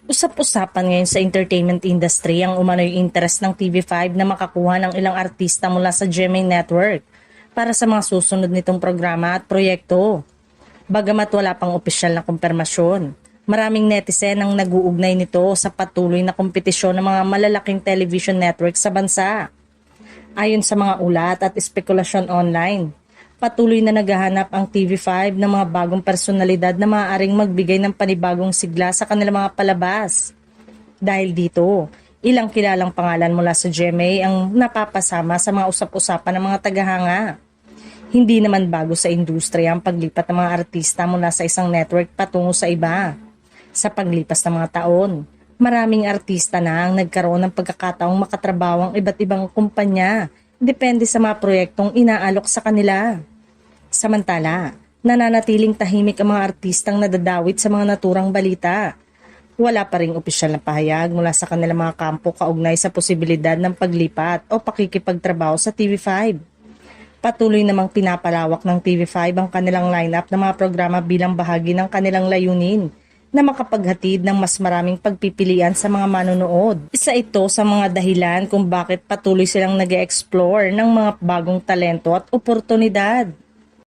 Usap-usapan ngayon sa entertainment industry ang umano'y interest ng TV5 na makakuha ng ilang artista mula sa GMA Network para sa mga susunod nitong programa at proyekto. Bagamat wala pang opisyal na kumpirmasyon, maraming netizen ang nag-uugnay nito sa patuloy na kompetisyon ng mga malalaking television network sa bansa. Ayon sa mga ulat at espekulasyon online, patuloy na naghahanap ang TV5 ng mga bagong personalidad na maaaring magbigay ng panibagong sigla sa kanilang mga palabas. Dahil dito, ilang kilalang pangalan mula sa GMA ang napapasama sa mga usap-usapan ng mga tagahanga. Hindi naman bago sa industriya ang paglipat ng mga artista mula sa isang network patungo sa iba. Sa paglipas ng mga taon, maraming artista na ang nagkaroon ng pagkakataong makatrabaho ang iba't ibang kumpanya, depende sa mga proyektong inaalok sa kanila. Samantala, nananatiling tahimik ang mga artistang nadadawit sa mga naturang balita. Wala pa ring opisyal na pahayag mula sa kanilang mga kampo kaugnay sa posibilidad ng paglipat o pakikipagtrabaho sa TV5. Patuloy namang pinapalawak ng TV5 ang kanilang lineup ng mga programa bilang bahagi ng kanilang layunin na makapaghatid ng mas maraming pagpipilian sa mga manonood. Isa ito sa mga dahilan kung bakit patuloy silang nag-e-explore ng mga bagong talento at oportunidad.